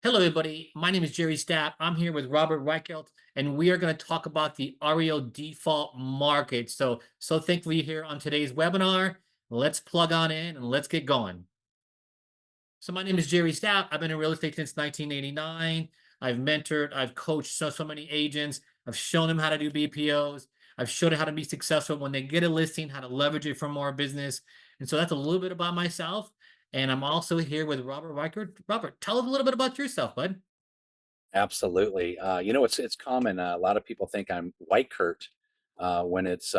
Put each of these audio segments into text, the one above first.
Hello, everybody. My name is Jerry Stapp. I'm here with Robert Reichelt, and we are going to talk about the REO default market. So thankfully you're here on today's webinar. Let's plug on in and let's get going. So my name is Jerry Stapp. I've been in real estate since 1989. I've mentored, I've coached so many agents. I've shown them how to do BPOs. I've showed them how to be successful when they get a listing, how to leverage it for more business. And so that's a little bit about myself. And I'm also here with Robert Reichert. Robert, tell us a little bit about yourself, bud. Absolutely. It's common. A lot of people think I'm White Kurt when it's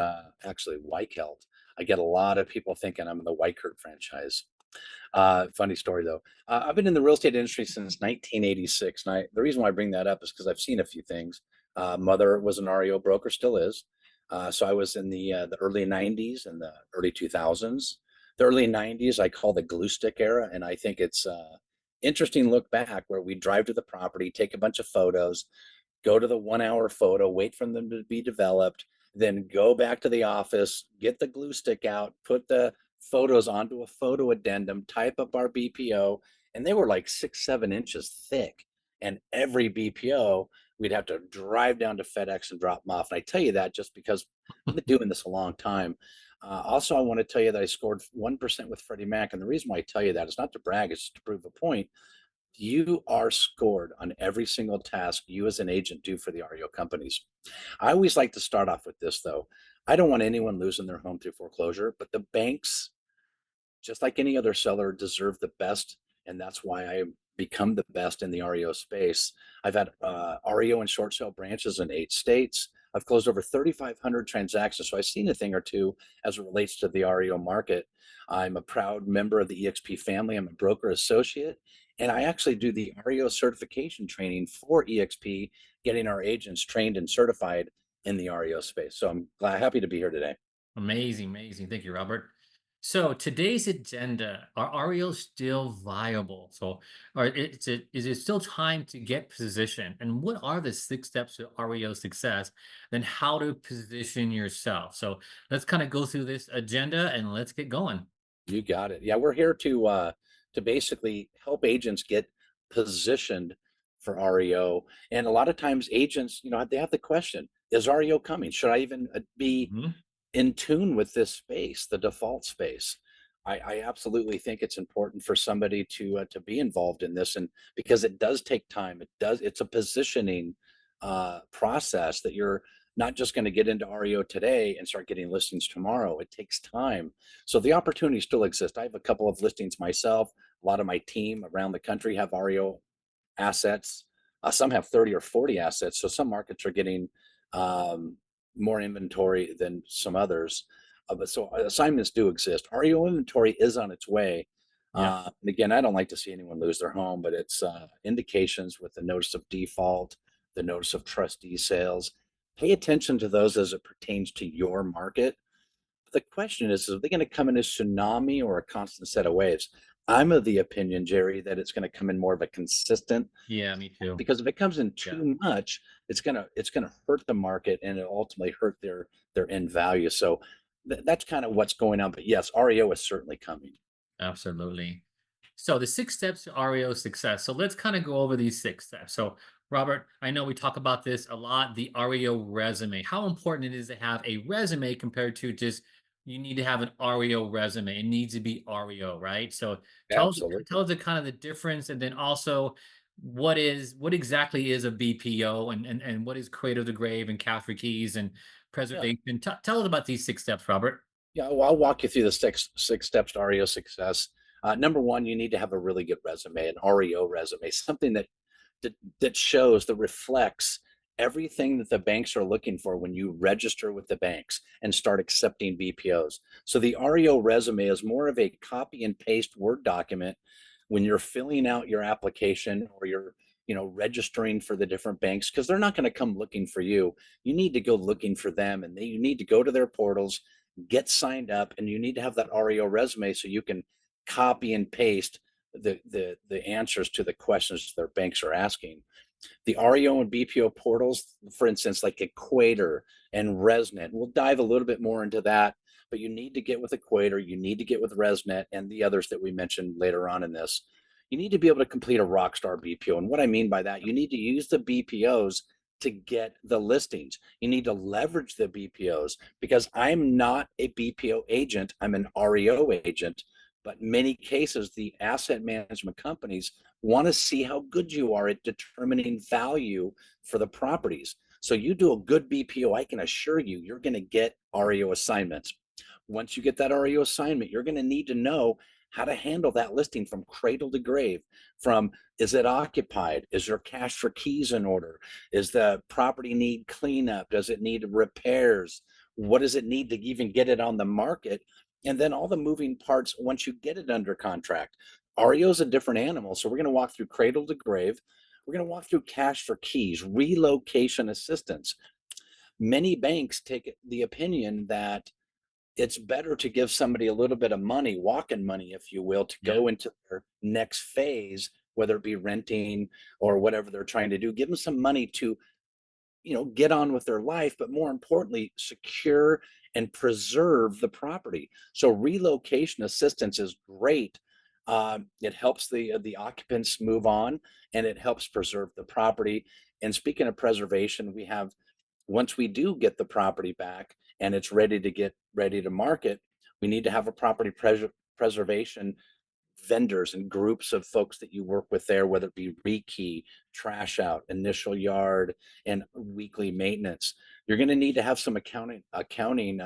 actually Weichelt. I get a lot of people thinking I'm in the White Kurt franchise. Funny story though. I've been in the real estate industry since 1986, and the reason why I bring that up is because I've seen a few things. Mother was an REO broker, still is. So I was in the early 90s and the early 2000s. The early 90s I call the glue stick era, and I think it's interesting look back where we drive to the property, take a bunch of photos, go to the 1 hour photo, wait for them to be developed, then go back to the office, get the glue stick out, put the photos onto a photo addendum, type up our BPO, and they were like 6, 7 inches thick. And every BPO, we'd have to drive down to FedEx and drop them off. And I tell you that just because I've been doing this a long time. Also, I want to tell you that I scored 1% with Freddie Mac. And the reason why I tell you that is not to brag, it's to prove a point. You are scored on every single task you as an agent do for the REO companies. I always like to start off with this though. I don't want anyone losing their home through foreclosure, but the banks, just like any other seller, deserve the best. And that's why I become the best in the REO space. I've had REO and short sale branches in 8 states. I've closed over 3,500 transactions. So I've seen a thing or two as it relates to the REO market. I'm a proud member of the EXP family. I'm a broker associate, and I actually do the REO certification training for EXP, getting our agents trained and certified in the REO space. So I'm happy to be here today. Amazing, amazing. Thank you, Robert. So today's agenda, are REOs still viable? Is it still time to get positioned? And what are the 6 steps to REO success? Then how to position yourself. So let's kind of go through this agenda and let's get going. You got it. Yeah, we're here to basically help agents get positioned for REO. And a lot of times agents, they have the question, is REO coming? Should I even be Mhm. in tune with this space, the default space? I absolutely think it's important for somebody to be involved in this, and because it does take time. It's a positioning process that you're not just going to get into REO today and start getting listings tomorrow. It takes time. So the opportunity still exists. I have a couple of listings myself. A lot of my team around the country have REO assets. Some have 30 or 40 assets. So some markets are getting um, more inventory than some others. But assignments do exist. REO inventory is on its way. Yeah. And again, I don't like to see anyone lose their home, but it's indications with the notice of default, the notice of trustee sales. Pay attention to those as it pertains to your market. The question is, are they going to come in a tsunami or a constant set of waves? I'm of the opinion, Jerry, that it's going to come in more of a consistent, Yeah, me too. because if it comes in Yeah, too much, it's gonna hurt the market, and it'll ultimately hurt their end value. So that's kind of what's going on. But yes, REO is certainly coming. absolutely. So the 6 steps to REO success. So let's kind of go over these 6 steps. So Robert, I know we talk about this a lot, the REO resume. How important it is to have a resume compared to just you need to have an REO resume. It needs to be REO, right? So tell Absolutely. us the kind of the difference, and then also what exactly is a BPO, and what is cradle to grave and cash for keys and Yeah. preservation. Tell us about these 6 steps, Robert. Yeah, well, I'll walk you through the six steps to REO success. Number one, you need to have a really good resume, an REO resume, something that shows, that reflects everything that the banks are looking for when you register with the banks and start accepting BPOs. So the REO resume is more of a copy and paste Word document when you're filling out your application, or you're registering for the different banks, because they're not going to come looking for you. You need to go looking for them, and you need to go to their portals, get signed up, and you need to have that REO resume so you can copy and paste the answers to the questions their banks are asking. The REO and BPO portals, for instance, like Equator and ResNet, we'll dive a little bit more into that, but you need to get with Equator, you need to get with ResNet and the others that we mentioned later on in this. You need to be able to complete a rockstar BPO. And what I mean by that, you need to use the BPOs to get the listings. You need to leverage the BPOs because I'm not a BPO agent, I'm an REO agent. But in many cases, the asset management companies want to see how good you are at determining value for the properties. So you do a good BPO, I can assure you, you're going to get REO assignments. Once you get that REO assignment, you're going to need to know how to handle that listing from cradle to grave. From, is it occupied? Is there cash for keys in order? Is the property need cleanup? Does it need repairs? What does it need to even get it on the market? And then all the moving parts once you get it under contract. REO is a different animal. So we're going to walk through cradle to grave. We're going to walk through cash for keys, relocation assistance. Many banks take the opinion that it's better to give somebody a little bit of money, walk-in money, if you will, to Yeah. go into their next phase, whether it be renting or whatever they're trying to do. Give them some money to, get on with their life, but more importantly, secure and preserve the property. So relocation assistance is great. It helps the occupants move on, and it helps preserve the property. And speaking of preservation, we have, once we do get the property back and it's ready to market, we need to have a property preservation vendors and groups of folks that you work with there, whether it be rekey, trash out, initial yard, and weekly maintenance. You're going to need to have some accounting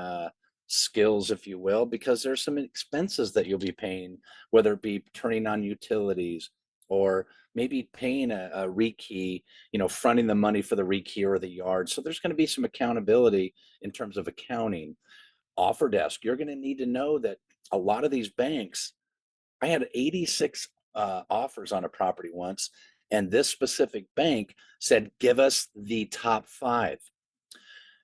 skills, if you will, because there's some expenses that you'll be paying, whether it be turning on utilities or maybe paying a rekey, fronting the money for the rekey or the yard. So there's going to be some accountability in terms of accounting. Offer desk, you're going to need to know that a lot of these banks, I had 86 offers on a property once, and this specific bank said, give us the top five.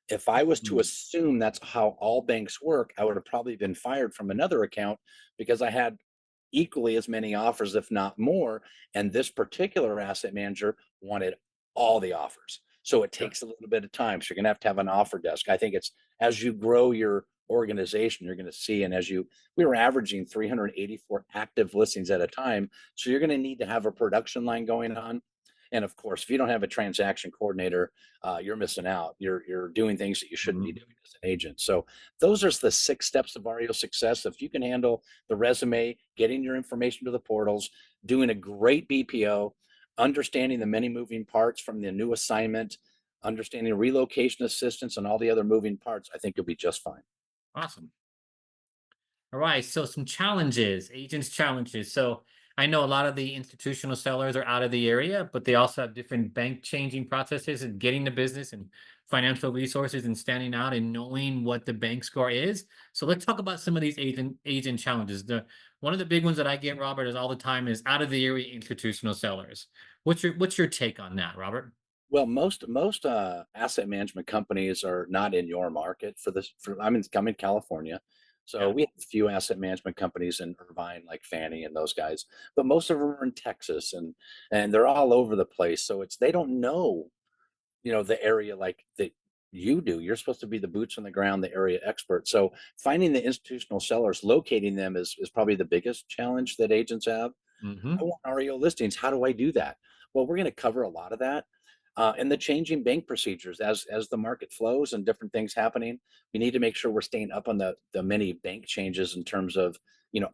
If I was to Mm. assume that's how all banks work, I would have probably been fired from another account because I had equally as many offers, if not more. And this particular asset manager wanted all the offers. So it Yeah. takes a little bit of time. So you're going to have an offer desk. I think it's, as you grow your organization, you're going to see, and we were averaging 384 active listings at a time. So you're going to need to have a production line going on. And of course, if you don't have a transaction coordinator, you're missing out. You're doing things that you shouldn't be Mhm. doing as an agent. So those are the 6 steps of REO success. If you can handle the resume, getting your information to the portals, doing a great BPO, understanding the many moving parts from the new assignment, understanding relocation assistance and all the other moving parts, I think you'll be just fine. Awesome. All right. So some challenges, agents challenges. So I know a lot of the institutional sellers are out of the area, but they also have different bank changing processes and getting the business and financial resources and standing out and knowing what the bank score is. So let's talk about some of these agent challenges. The one of the big ones that I get, Robert, is all the time is out of the area institutional sellers. What's your take on that, Robert? Well, most asset management companies are not in your market for this. I'm in California, so Yeah. we have a few asset management companies in Irvine, like Fannie and those guys, but most of them are in Texas, and they're all over the place. So they don't know, the area like that you do. You're supposed to be the boots on the ground, the area expert. So finding the institutional sellers, locating them is probably the biggest challenge that agents have. I Hmm. want REO listings. How do I do that? Well, we're going to cover a lot of that. And the changing bank procedures as the market flows and different things happening, we need to make sure we're staying up on the many bank changes in terms of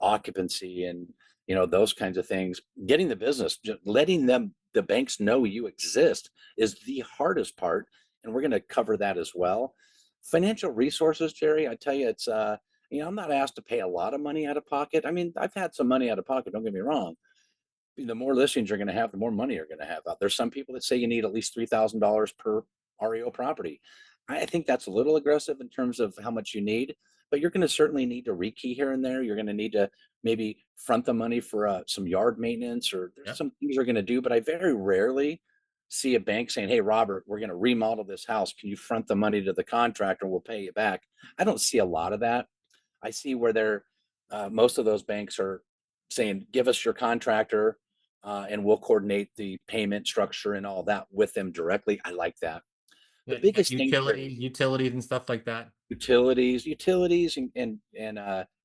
occupancy and those kinds of things. Getting the business, just letting the banks know you exist is the hardest part, and we're going to cover that as well. Financial resources, Jerry, I tell you, it's I'm not asked to pay a lot of money out of pocket. I mean, I've had some money out of pocket. Don't get me wrong, the more listings you're going to have, the more money you're going to have out. There's some people that say you need at least $3,000 per REO property. I think that's a little aggressive in terms of how much you need, but you're going to certainly need to rekey here and there. You're going to need to maybe front the money for some yard maintenance, or there's Yeah. some things you're going to do. But I very rarely see a bank saying, "Hey, Robert, we're going to remodel this house. Can you front the money to the contractor? We'll pay you back." I don't see a lot of that. I see where most of those banks are saying, "Give us your contractor, and we'll coordinate the payment structure and all that with them directly." I like that. The Like biggest thing, Jerry, utilities and stuff like that. utilities, and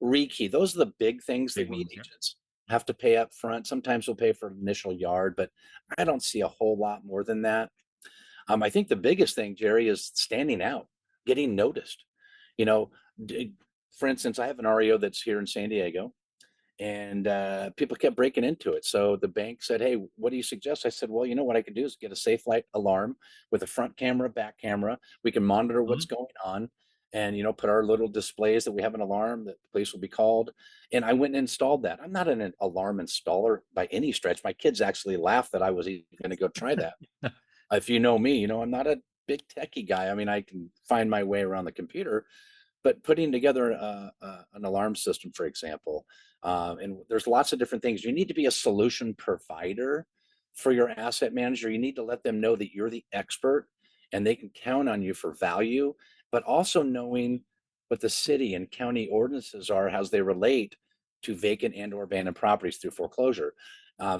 rekey. Those are the big things that Big we ones. Yeah. agents have to pay up front. Sometimes we'll pay for an initial yard, but I don't see a whole lot more than that. I think the biggest thing, Jerry, is standing out, getting noticed. You know, d- for instance, I have an REO that's here in San Diego, and people kept breaking into it. So the bank said, "Hey, what do you suggest?" I said, "Well, you know what I could do is get a safe light alarm with a front camera, back camera. We can monitor what's Mhm. going on, and put our little displays that we have an alarm that the police will be called." And I went and installed that. I'm not an alarm installer by any stretch. My kids actually laughed that I was even going to go try that. If you know me, I'm not a big techie guy. I mean, I can find my way around the computer, but putting together an alarm system, for example, and there's lots of different things. You need to be a solution provider for your asset manager. You need to let them know that you're the expert and they can count on you for value, but also knowing what the city and county ordinances are as they relate to vacant and or abandoned properties through foreclosure.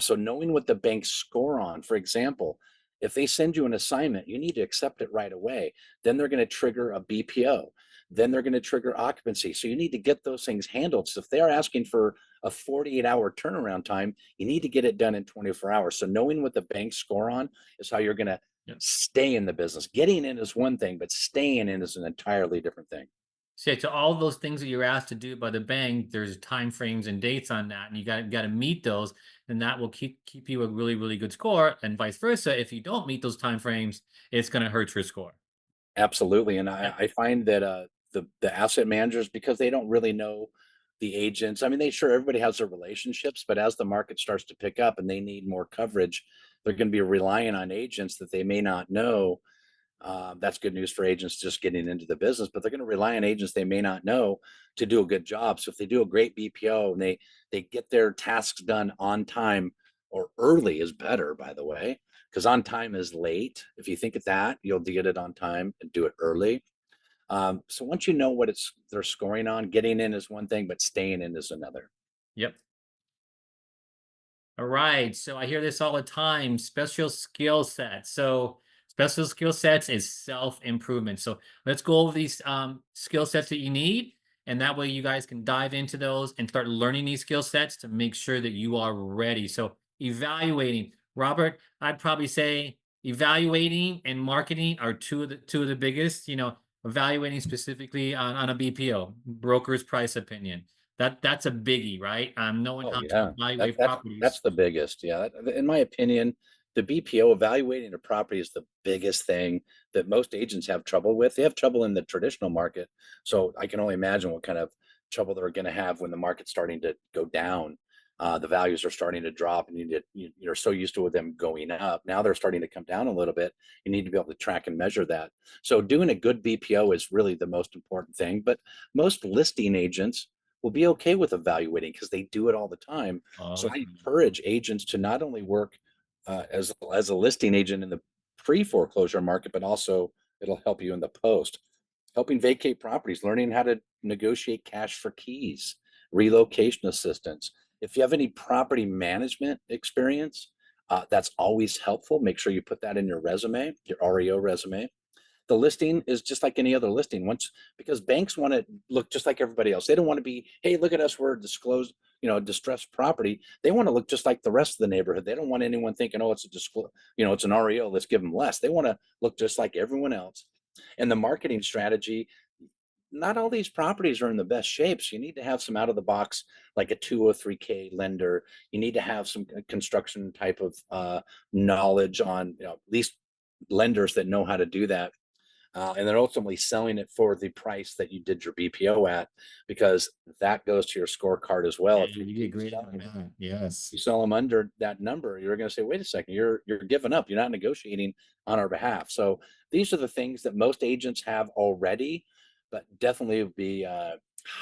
So knowing what the banks score on, for example, if they send you an assignment, you need to accept it right away. Then they're going to trigger a BPO, then they're going to trigger occupancy. So you need to get those things handled. So if they're asking for a 48-hour turnaround time, you need to get it done in 24 hours. So knowing what the banks score on is how you're going to Yep. stay in the business. Getting in is one thing, but staying in is an entirely different thing. So, yeah, to all those things that you're asked to do by the bank, there's time frames and dates on that, and you got to meet those, and that will keep you a really really good score, and vice versa. If you don't meet those time frames, it's going to hurt your score. Absolutely, and Yep. I find that, the asset managers, because they don't really know the agents. I mean, they sure everybody has their relationships, but as the market starts to pick up and they need more coverage, they're gonna be relying on agents that they may not know. That's good news for agents just getting into the business, but they're gonna rely on agents they may not know to do a good job. So if they do a great BPO and they get their tasks done on time, or early is better, by the way, because on time is late. If you think of that, you'll get it on time and do it early. So once you know what they're scoring on, getting in is one thing, but staying in is another. Yep. All right. So I hear this all the time, special skill sets. So special skill sets is self-improvement. So let's go over these skill sets that you need. And that way you guys can dive into those and start learning these skill sets to make sure that you are ready. So evaluating. Robert, I'd probably say evaluating and marketing are two of the biggest, evaluating specifically on a BPO, broker's price opinion. That's a biggie, right? Knowing Oh how to yeah, that evaluate that's properties. the biggest. Yeah, in my opinion, the BPO evaluating a property is the biggest thing that most agents have trouble with. They have trouble in the traditional market, so I can only imagine what kind of trouble they're going to have when the market's starting to go down. The values are starting to drop, and you're so used to them going up. Now they're starting to come down a little bit. You need to be able to track and measure that. So doing a good BPO is really the most important thing. But most listing agents will be okay with evaluating because they do it all the time. All So the I time. encourage agents to not only work as a listing agent in the pre-foreclosure market, but also it'll help you in the post, helping vacate properties, learning how to negotiate cash for keys, relocation assistance. If you have any property management experience, that's always helpful. Make sure you put that in your resume, your REO resume. The listing is just like any other listing. Once, because banks want to look just like everybody else. They don't want to be, hey, look at us, we're disclosed, distressed property. They want to look just like the rest of the neighborhood. They don't want anyone thinking, oh, it's a disclose, it's an REO, let's give them less. They want to look just like everyone else. And the marketing strategy, not all these properties are in the best shapes. You need to have some out of the box, like a 203K lender. You need to have some construction type of knowledge on, at least lenders that know how to do that, and then ultimately selling it for the price that you did your BPO at, because that goes to your scorecard as well. Yeah, If you you keep get graded on selling, that. Yes. you sell them under that number, you're going to say, wait a second, you're giving up. You're not negotiating on our behalf. So these are the things that most agents have already, but definitely would be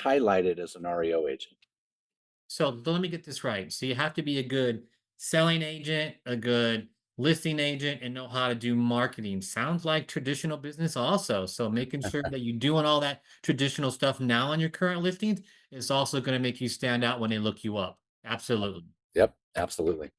highlighted as an REO agent. So let me get this right. So you have to be a good selling agent, a good listing agent, and know how to do marketing. Sounds like traditional business also. So making sure that you're doing all that traditional stuff now on your current listings is also going to make you stand out when they look you up. Absolutely. Yep, absolutely.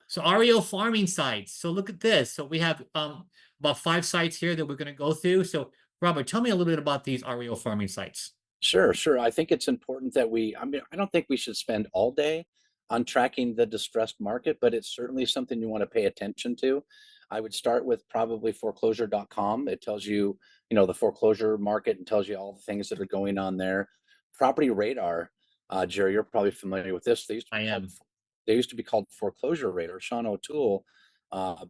So REO farming sites. So look at this. So we have about 5 sites here that we're going to go through. So Robert, tell me a little bit about these REO farming sites. Sure, sure. I think it's important that I mean, I don't think we should spend all day on tracking the distressed market, but it's certainly something you want to pay attention to. I would start with probably foreclosure.com. It tells you, the foreclosure market and tells you all the things that are going on there. Property Radar, Jerry, you're probably familiar with this. I am. They used to be called Foreclosure Radar. Sean O'Toole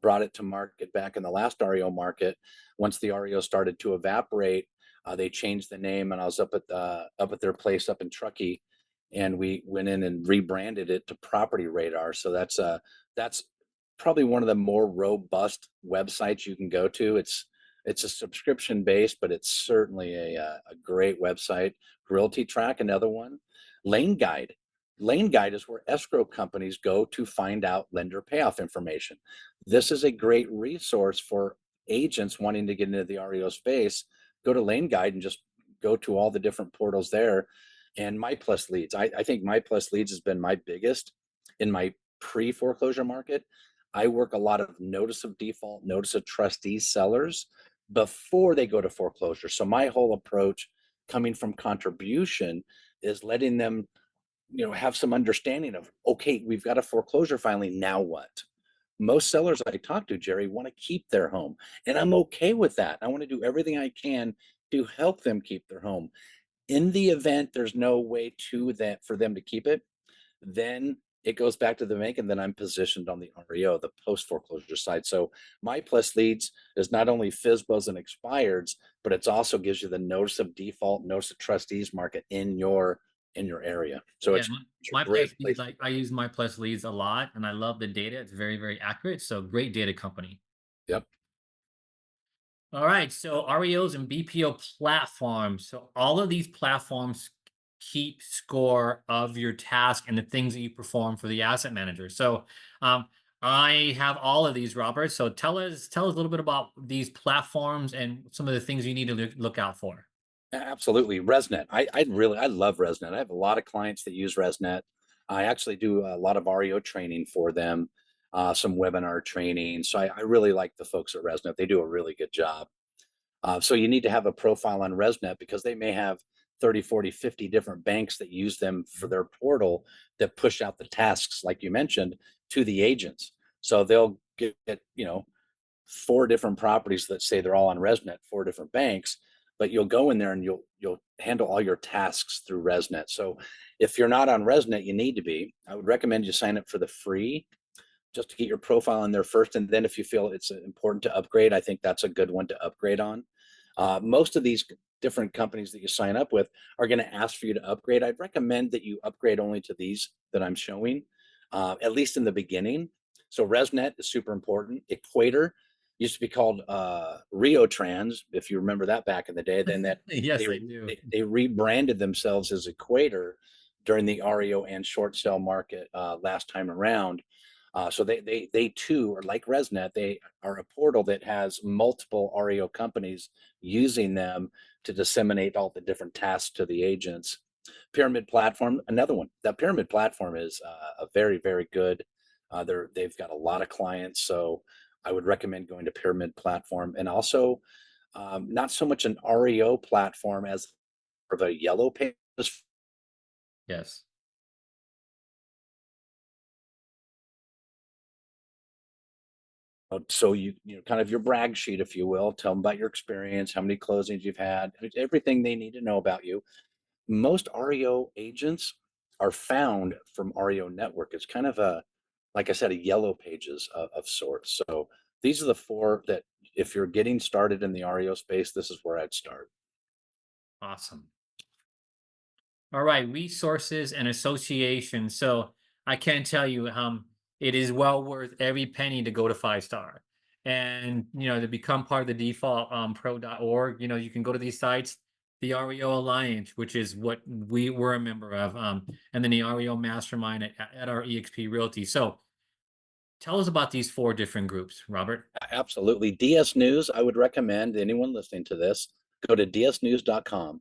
brought it to market back in the last REO market. Once the REO started to evaporate, they changed the name, and I was up at their place up in Truckee, and we went in and rebranded it to Property Radar. So that's probably one of the more robust websites you can go to. It's a subscription based, but it's certainly a great website. Realty Track, another one. Lane Guide. Lane Guide is where escrow companies go to find out lender payoff information. This is a great resource for agents wanting to get into the REO space. Go to Lane Guide and just go to all the different portals there. And My Plus Leads. I think My Plus Leads has been my biggest in my pre-foreclosure market. I work a lot of notice of default, notice of trustee sellers before they go to foreclosure. So my whole approach coming from contribution is letting them, have some understanding of, okay, we've got a foreclosure filing, now what? Most sellers I talk to, Jerry, want to keep their home, and I'm okay with that. I want to do everything I can to help them keep their home. In the event there's no way to that for them to keep it, then it goes back to the bank, and then I'm positioned on the REO, the post foreclosure side. So My Plus Leads is not only FSBOs and expireds, but it also gives you the notice of default, notice of trustees market in your area. So Yeah, it's a my great plus leads, place. I use my plus leads a lot, and I love the data. It's very, very accurate. So great data company. Yep. All right, so REOs and BPO platforms. So all of these platforms keep score of your task and the things that you perform for the asset manager. So um, I have all of these, Robert. So tell us a little bit about these platforms and some of the things you need to look out for. Absolutely. ResNet. I love ResNet. I have a lot of clients that use ResNet. I actually do a lot of REO training for them, some webinar training. So I really like the folks at ResNet. They do a really good job. So you need to have a profile on ResNet because they may have 30, 40, 50 different banks that use them for their portal that push out the tasks, like you mentioned, to the agents. So they'll get, four different properties that say they're all on ResNet, four different banks, but you'll go in there and you'll handle all your tasks through ResNet. So if you're not on ResNet, you need to be. I would recommend you sign up for the free just to get your profile in there first. And then if you feel it's important to upgrade, I think that's a good one to upgrade on. Most of these different companies that you sign up with are going to ask for you to upgrade. I'd recommend that you upgrade only to these that I'm showing, at least in the beginning. So ResNet is super important. Equator used to be called Rio Trans, if you remember that back in the day. Then that Yes, they I do. they rebranded themselves as Equator during the REO and short sale market last time around. So they too are like ResNet. They are a portal that has multiple REO companies using them to disseminate all the different tasks to the agents. Pyramid Platform, another one. That Pyramid Platform is a very, very good. They've got a lot of clients, so I would recommend going to Pyramid Platform, and also not so much an REO platform as of a yellow page. Yes. So kind of your brag sheet, if you will, tell them about your experience, how many closings you've had, everything they need to know about you. Most REO agents are found from REO Network. It's kind of like I said, a yellow pages of sorts. So these are the four that if you're getting started in the REO space, this is where I'd start. Awesome. All right, resources and association. So I can tell you, it is well worth every penny to go to 5 star, and to become part of the default pro.org. You can go to these sites, the REO Alliance, which is what we were a member of, and then the REO Mastermind at our EXP Realty. So tell us about these four different groups, Robert. Absolutely. DS News, I would recommend anyone listening to this go to dsnews.com,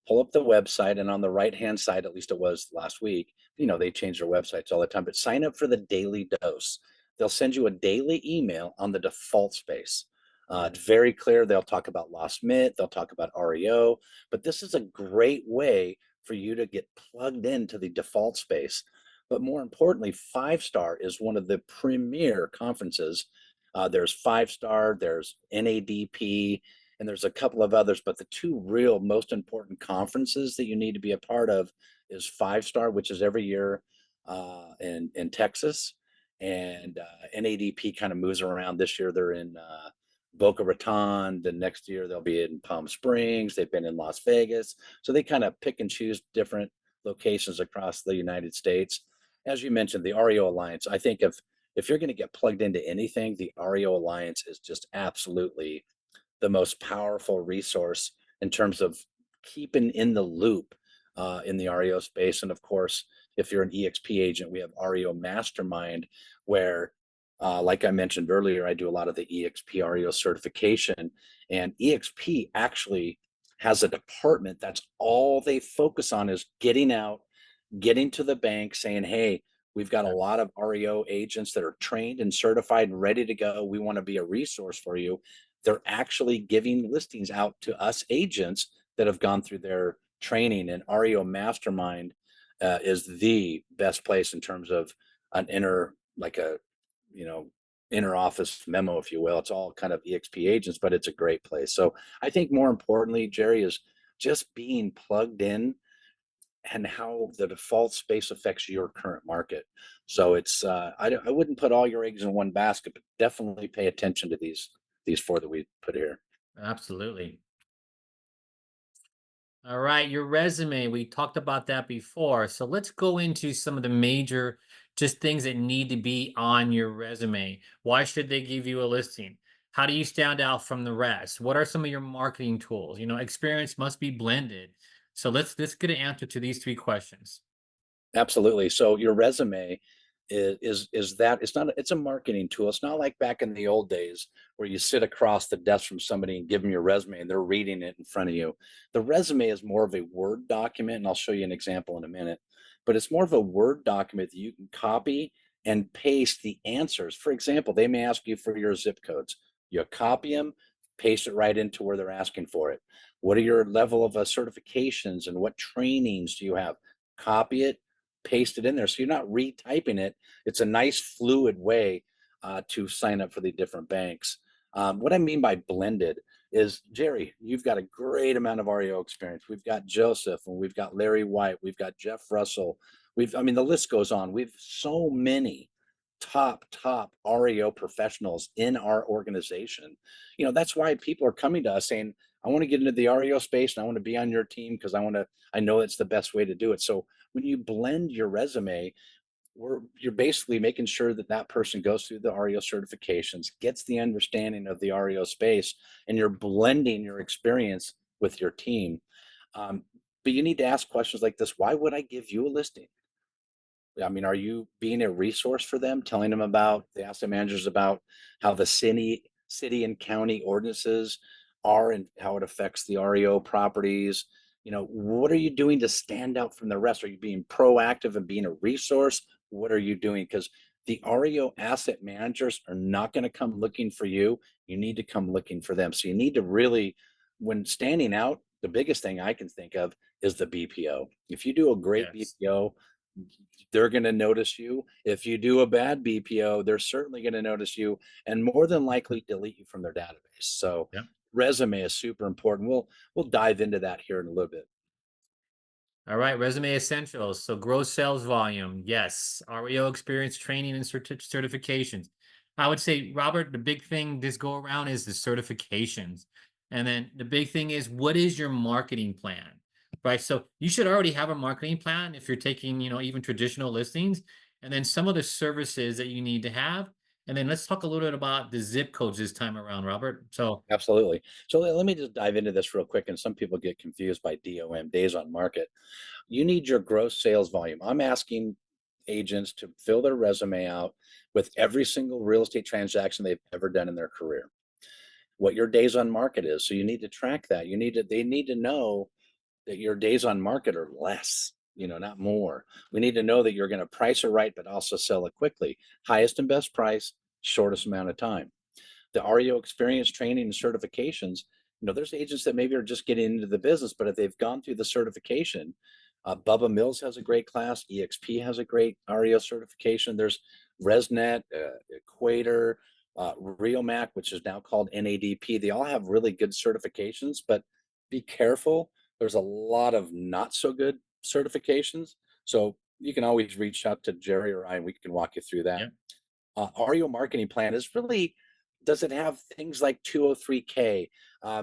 pull up the website, and on the right hand side, at least it was last week, they change their websites all the time, but sign up for the daily dose. They'll send you a daily email on the default space. It's very clear. They'll talk about lost mint, they'll talk about REO, but this is a great way for you to get plugged into the default space. But more importantly, Five Star is one of the premier conferences. There's Five Star, there's NADP, and there's a couple of others. But the two real most important conferences that you need to be a part of is Five Star, which is every year in Texas, and NADP kind of moves around. This year they're in Boca Raton. The next year they'll be in Palm Springs. They've been in Las Vegas, so they kind of pick and choose different locations across the United States. As you mentioned, the REO Alliance. I think if you're going to get plugged into anything, the REO Alliance is just absolutely the most powerful resource in terms of keeping in the loop in the REO space. And of course, if you're an EXP agent, we have REO Mastermind, where, like I mentioned earlier, I do a lot of the EXP REO certification. And EXP actually has a department that's all they focus on is getting out, getting to the bank, saying, hey, we've got a lot of REO agents that are trained and certified and ready to go. We want to be a resource for you. They're actually giving listings out to us agents that have gone through their training. And REO Mastermind is the best place in terms of an inner, like a, you know, inner office memo, if you will. It's all kind of EXP agents, but it's a great place. So I think more importantly, Jerry, is just being plugged in and how the default space affects your current market. So it's I wouldn't put all your eggs in one basket, but definitely pay attention to these four that we put here. Absolutely. All right, your resume, we talked about that before. So let's go into some of the major just things that need to be on your resume. Why should they give you a listing? How do you stand out from the rest? What are some of your marketing tools? Experience must be blended. So let's get an answer to these three questions. Absolutely. So your resume is that it's not it's a marketing tool. It's not like back in the old days where you sit across the desk from somebody and give them your resume and they're reading it in front of you. The resume is more of a Word document, and I'll show you an example in a minute. But it's more of a Word document that you can copy and paste the answers. For example, they may ask you for your zip codes. You copy them, paste it right into where they're asking for it. What are your level of certifications and what trainings do you have? Copy it, paste it in there. So you're not retyping it. It's a nice fluid way to sign up for the different banks. What I mean by blended is, Jerry, you've got a great amount of REO experience. We've got Joseph and we've got Larry White. We've got Jeff Russell. I mean, the list goes on. We've so many top REO professionals in our organization. That's why people are coming to us saying, I want to get into the REO space and I want to be on your team because I know it's the best way to do it. So when you blend your resume, you're basically making sure that that person goes through the REO certifications, gets the understanding of the REO space, and you're blending your experience with your team. Um, but you need to ask questions like this: why would I give you a listing? I mean, are you being a resource for them, telling them about the asset managers about how the city and county ordinances are and how it affects the REO properties? What are you doing to stand out from the rest? Are you being proactive and being a resource? What are you doing? Because the REO asset managers are not going to come looking for you. You need to come looking for them. So you need to really, when standing out, the biggest thing I can think of is the BPO. If you do a great Yes. BPO, they're going to notice you. If you do a bad BPO, they're certainly going to notice you and more than likely delete you from their database. So Yep. resume is super important. We'll dive into that here in a little bit. All right, resume essentials. So gross sales volume, yes. REO experience, training, and certifications. I would say, Robert, the big thing this go around is the certifications. And then the big thing is, what is your marketing plan? Right. So you should already have a marketing plan if you're taking, even traditional listings, and then some of the services that you need to have. And then let's talk a little bit about the zip codes this time around, Robert. So Absolutely. So let me just dive into this real quick. And some people get confused by DOM, days on market. You need your gross sales volume. I'm asking agents to fill their resume out with every single real estate transaction they've ever done in their career, what your days on market is. So you need to track that. They need to know that your days on market are less, not more. We need to know that you're going to price it right, but also sell it quickly. Highest and best price, shortest amount of time. The REO experience, training, and certifications. There's agents that maybe are just getting into the business, but if they've gone through the certification, Bubba Mills has a great class. EXP has a great REO certification. There's ResNet, Equator, RealMac, which is now called NADP. They all have really good certifications, but be careful. There's a lot of not so good certifications. So you can always reach out to Jerry or I, and we can walk you through that. Yep. REO marketing plan is really, does it have things like 203K?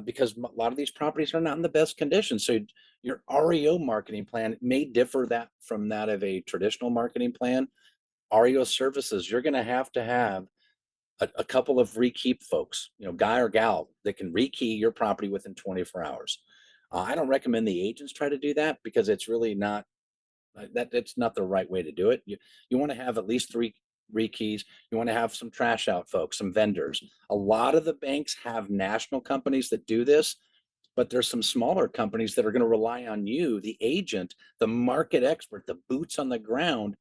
Because a lot of these properties are not in the best condition. So your REO marketing plan may differ that from that of a traditional marketing plan. REO services, you're going to have a couple of rekeep folks, guy or gal that can rekey your property within 24 hours. I don't recommend the agents try to do that because it's really not that's not the right way to do it. You want to have at least three rekeys. You want to have some trash out folks, some vendors. A lot of the banks have national companies that do this, but there's some smaller companies that are going to rely on you, the agent, the market expert, the boots on the ground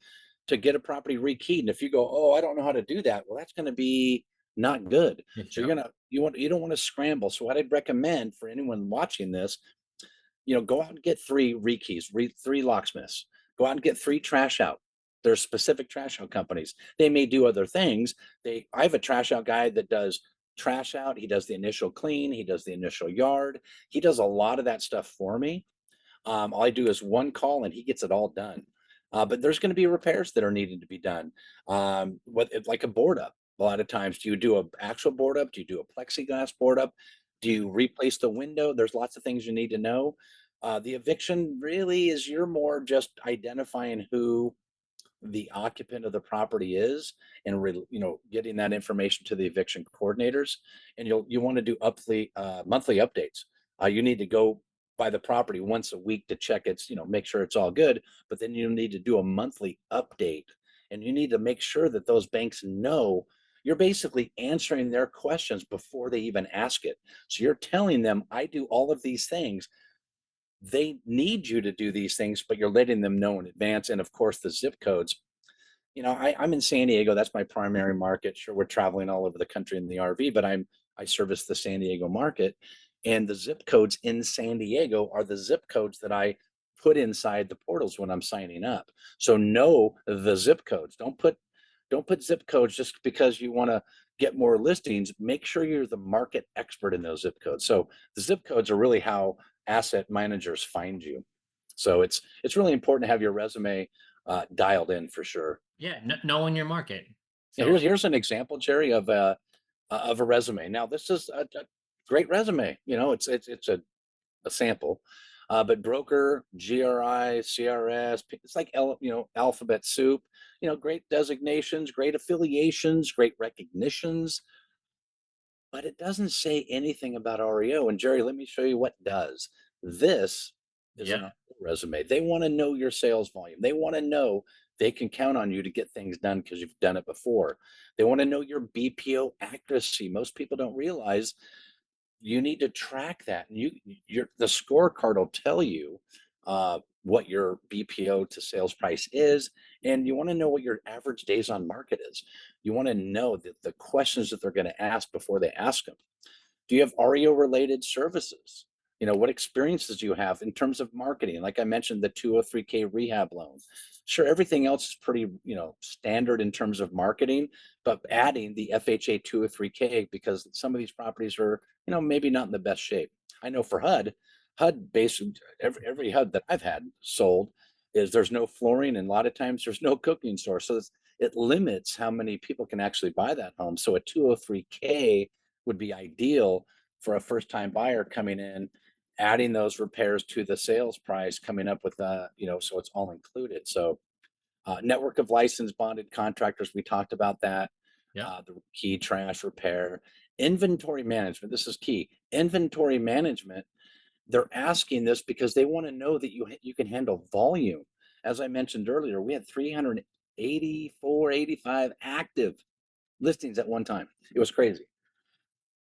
to get a property rekeyed. And if you go, oh, I don't know how to do that, well, that's going to be not good. So Yep. you don't want to scramble. So what I'd recommend for anyone watching this, go out and get three rekeys, three locksmiths. Go out and get three trash out. There's specific trash out companies. They may do other things. I have a trash out guy that does trash out. He does the initial clean. He does the initial yard. He does a lot of that stuff for me. All I do is one call and he gets it all done. But there's going to be repairs that are needed to be done. Like a board up. A lot of times, do you do an actual board up? Do you do a plexiglass board up? Do you replace the window? There's lots of things you need to know. The eviction really is you're more just identifying who the occupant of the property is and getting that information to the eviction coordinators, and you want to do monthly updates. You need to go by the property once a week to check it's make sure it's all good, but then you need to do a monthly update, and you need to make sure that those banks know you're basically answering their questions before they even ask it. So you're telling them, I do all of these things. They need you to do these things, but you're letting them know in advance. And of course, the zip codes. I'm in San Diego. That's my primary market. Sure, we're traveling all over the country in the RV, but I service the San Diego market, and the zip codes in San Diego are the zip codes that I put inside the portals when I'm signing up. So know the zip codes. Don't put zip codes just because you want to get more listings. Make sure you're the market expert in those zip codes. So the zip codes are really how asset managers find you. So it's really important to have your resume dialed in for sure. Yeah. Knowing your market. Yeah, So here's an example, Jerry, of a resume. Now, this is a great resume. It's a sample, but broker, GRI, CRS, it's like alphabet soup. Great designations, great affiliations, great recognitions, but it doesn't say anything about REO. And Jerry, let me show you what does. This is an yeah. REO resume. They want to know your sales volume. They want to know they can count on you to get things done because you've done it before. They want to know your BPO accuracy. Most people don't realize you need to track that. And the scorecard will tell you what your BPO to sales price is, and you want to know what your average days on market is. You want to know that the questions that they're going to ask before they ask them. Do you have REO related services? What experiences do you have in terms of marketing? Like I mentioned, the 203K rehab loan. Sure, everything else is pretty, standard in terms of marketing, but adding the FHA 203K because some of these properties are, maybe not in the best shape. I know for HUD based every HUD that I've had sold is there's no flooring and a lot of times there's no cooking store. So it limits how many people can actually buy that home. So a 203K would be ideal for a first time buyer coming in, adding those repairs to the sales price, coming up with so it's all included. So network of licensed bonded contractors, we talked about that. Yeah. The key trash repair, inventory management. This is key. Inventory management. They're asking this because they want to know that you can handle volume. As I mentioned earlier, we had 384, 85 active listings at one time. It was crazy,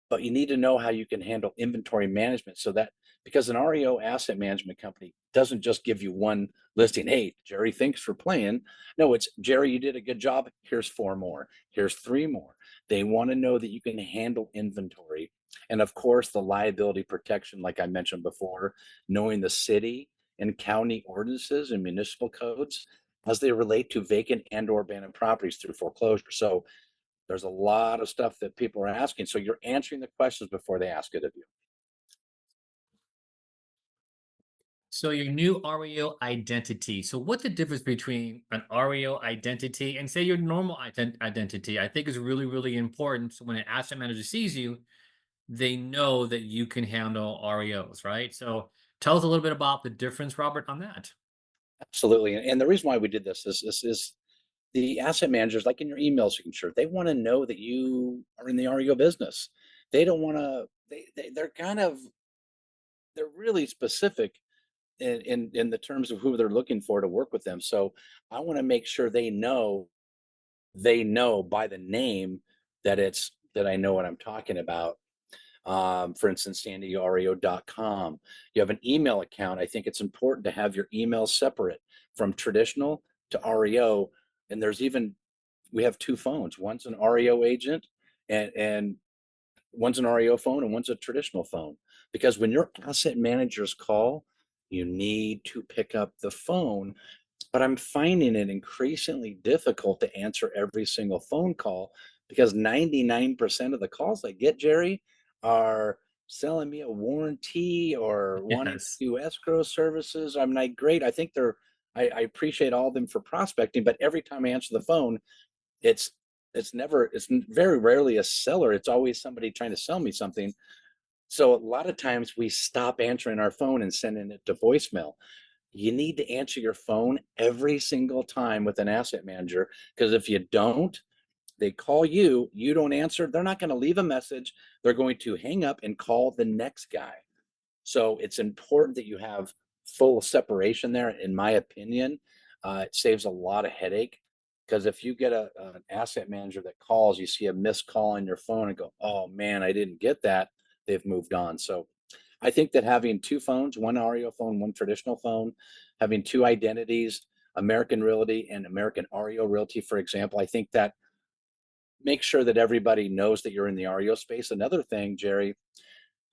but you need to know how you can handle inventory management so that because an REO asset management company doesn't just give you one listing. Hey, Jerry, thanks for playing. No, it's Jerry, you did a good job. Here's four more. Here's three more. They want to know that you can handle inventory. And of course, the liability protection, like I mentioned before, knowing the city and county ordinances and municipal codes as they relate to vacant and or abandoned properties through foreclosure. So there's a lot of stuff that people are asking. So you're answering the questions before they ask it of you. So your new REO identity. So what's the difference between an REO identity and say your normal identity? I think is really, really important. So when an asset manager sees you, they know that you can handle REOs, right? So tell us a little bit about the difference, Robert, on that. Absolutely. And the reason why we did this is the asset managers, like in your email signature, they want to know that you are in the REO business. They don't want to, they're kind of, they're really specific in the terms of who they're looking for to work with them. So I want to make sure they know by the name that it's that I know what I'm talking about. For instance, sandyreo.com. You have an email account. I think it's important to have your email separate from traditional to REO. And there's even we have two phones. One's an REO agent and one's an REO phone and one's a traditional phone. Because when your asset managers call, you need to pick up the phone, but I'm finding it increasingly difficult to answer every single phone call because 99% of the calls I get, Jerry, are selling me a warranty or wanting to Yes. do escrow services. I'm like, great. I think I appreciate all of them for prospecting, but every time I answer the phone, it's it's very rarely a seller. It's always somebody trying to sell me something. So a lot of times we stop answering our phone and sending it to voicemail. You need to answer your phone every single time with an asset manager because if you don't, they call you, you don't answer, they're not going to leave a message. They're going to hang up and call the next guy. So it's important that you have full separation there. In my opinion, it saves a lot of headache because if you get an asset manager that calls, you see a missed call on your phone and go, oh man, I didn't get that. They've moved on. So I think that having two phones, one REO phone, one traditional phone, having two identities, American Realty and American REO Realty, for example, I think that makes sure that everybody knows that you're in the REO space. Another thing, Jerry,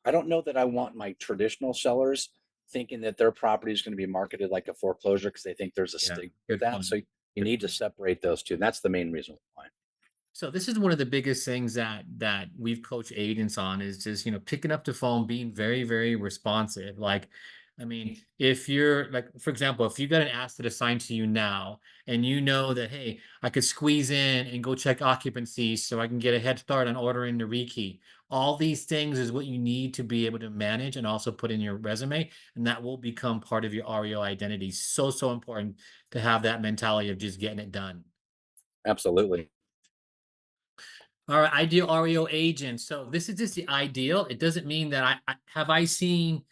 I don't know that I want my traditional sellers thinking that their property is going to be marketed like a foreclosure because they think there's a Yeah. stigma with Good that. point. So you Good need to point. separate those two. And that's the main reason why. So this is one of the biggest things that we've coached agents on is just, picking up the phone, being very, very responsive. Like, I mean, if you're like, for example, if you got an asset assigned to you now and you know that, hey, I could squeeze in and go check occupancy so I can get a head start on ordering the rekey. All these things is what you need to be able to manage and also put in your resume, and that will become part of your REO identity. So, so important to have that mentality of just getting it done. Absolutely. All right, ideal REO agent. So this is just the ideal. It doesn't mean that I seen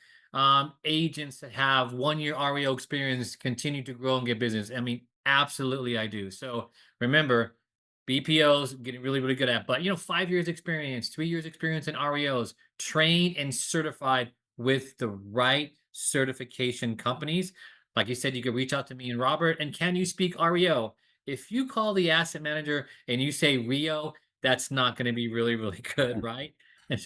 agents that have 1 year REO experience continue to grow and get business. I mean, absolutely, I do. So remember, BPOs getting really, really good at, but 5 years experience, 3 years experience in REOs, trained and certified with the right certification companies. Like you said, you could reach out to me and Robert. And can you speak REO? If you call the asset manager and you say REO, that's not going to be really, really good, right? And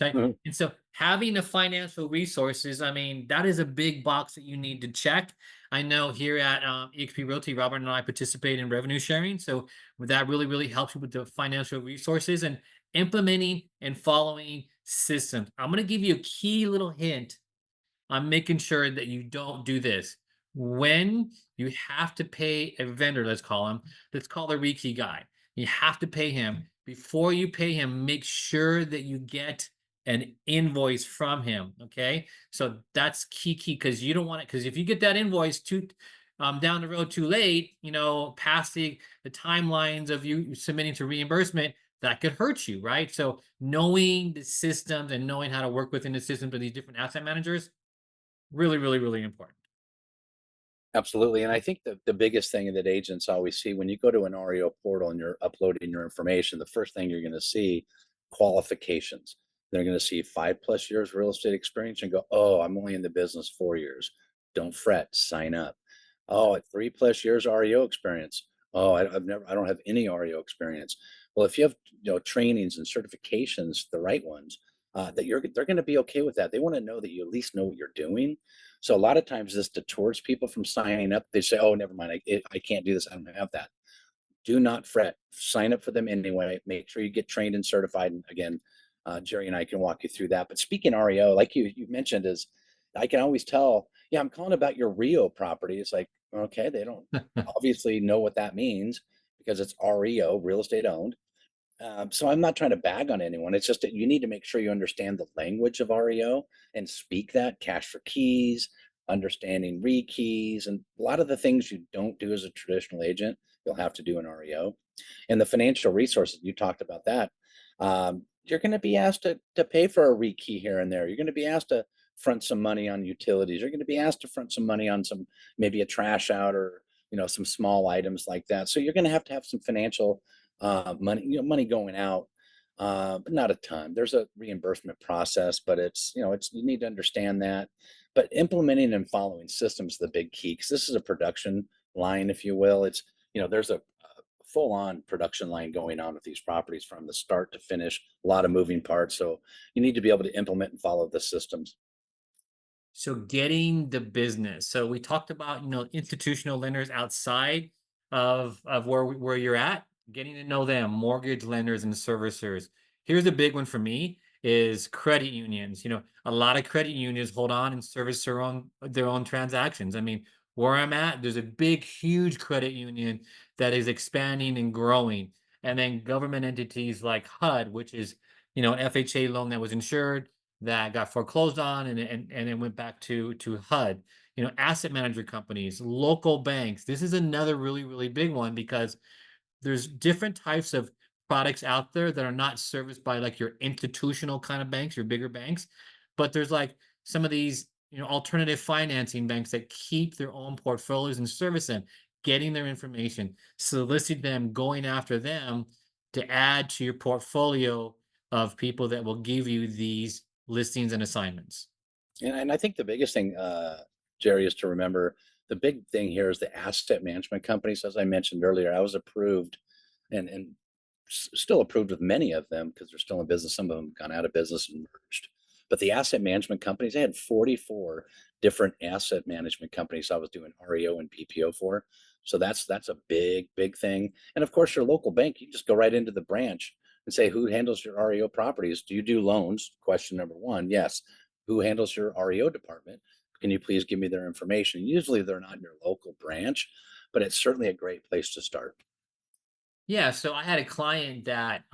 so having the financial resources, I mean, that is a big box that you need to check. I know here at EXP Realty, Robert and I participate in revenue sharing. So that really, really helps you with the financial resources and implementing and following systems. I'm going to give you a key little hint on making sure that you don't do this. When you have to pay a vendor, let's call the Rekey guy. You have to pay him. Before you pay him, make sure that you get an invoice from him. Okay. So that's key because you don't want it. Because if you get that invoice too down the road too late, past the timelines of you submitting to reimbursement, that could hurt you, right? So knowing the systems and knowing how to work within the systems of these different asset managers, really, really, really important. Absolutely. And I think the biggest thing that agents always see when you go to an REO portal and you're uploading your information, the first thing you're going to see qualifications. They're going to see 5+ years real estate experience and go, oh, I'm only in the business 4 years. Don't fret, sign up. Oh, at 3+ years REO experience. Oh, I don't have any REO experience. Well, if you have, trainings and certifications, the right ones, they're going to be okay with that. They want to know that you at least know what you're doing. So a lot of times this deters people from signing up. They say, "Oh, never mind. I can't do this. I don't have that." Do not fret. Sign up for them anyway. Make sure you get trained and certified. And again, Jerry and I can walk you through that. But speaking REO, like you mentioned, is I can always tell, yeah, I'm calling about your REO property. It's like, okay, they don't obviously know what that means because it's REO, real estate owned. So I'm not trying to bag on anyone. It's just that you need to make sure you understand the language of REO and speak that, cash for keys, understanding keys, and a lot of the things you don't do as a traditional agent, you'll have to do in REO. And the financial resources, you talked about that. You're going to be asked to pay for a rekey here and there. You're going to be asked to front some money on utilities. You're going to be asked to front some money on some, maybe a trash out, or some small items like that. So you're going to have some financial money, money going out, but not a ton. There's a reimbursement process, but it's you need to understand that. But implementing and following systems is the big key, because this is a production line, if you will. It's there's a full-on production line going on with these properties from the start to finish. A lot of moving parts, so you need to be able to implement and follow the systems. So getting the business. So we talked about, institutional lenders outside of where you're at, getting to know them, mortgage lenders and servicers. Here's a big one for me is credit unions. A lot of credit unions hold on and service their own transactions. I mean, where I'm at, there's a big, huge credit union that is expanding and growing. And then government entities like HUD, which is, an FHA loan that was insured that got foreclosed on and it went back to HUD. Asset manager companies, local banks. This is another really, really big one because there's different types of products out there that are not serviced by like your institutional kind of banks, your bigger banks, but there's like some of these, alternative financing banks that keep their own portfolios and service them, getting their information, soliciting them, going after them to add to your portfolio of people that will give you these listings and assignments. And I think the biggest thing, Jerry, is to remember the big thing here is the asset management companies. As I mentioned earlier, I was approved and still approved with many of them because they're still in business. Some of them gone out of business and merged. But the asset management companies, I had 44 different asset management companies I was doing REO and BPO for. So that's a big, big thing. And of course, your local bank, you just go right into the branch and say, who handles your REO properties? Do you do loans? Question number one, yes. Who handles your REO department? Can you please give me their information? Usually they're not in your local branch, but it's certainly a great place to start. Yeah, so I had a client that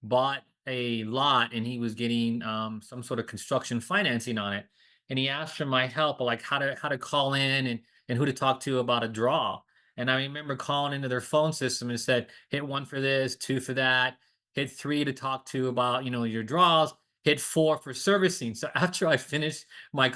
bought a lot and he was getting some sort of construction financing on it. And he asked for my help, like how to call in and who to talk to about a draw. And I remember calling into their phone system and said, hit one for this, two for that, hit three to talk to about, your draws, hit four for servicing. So after I finished my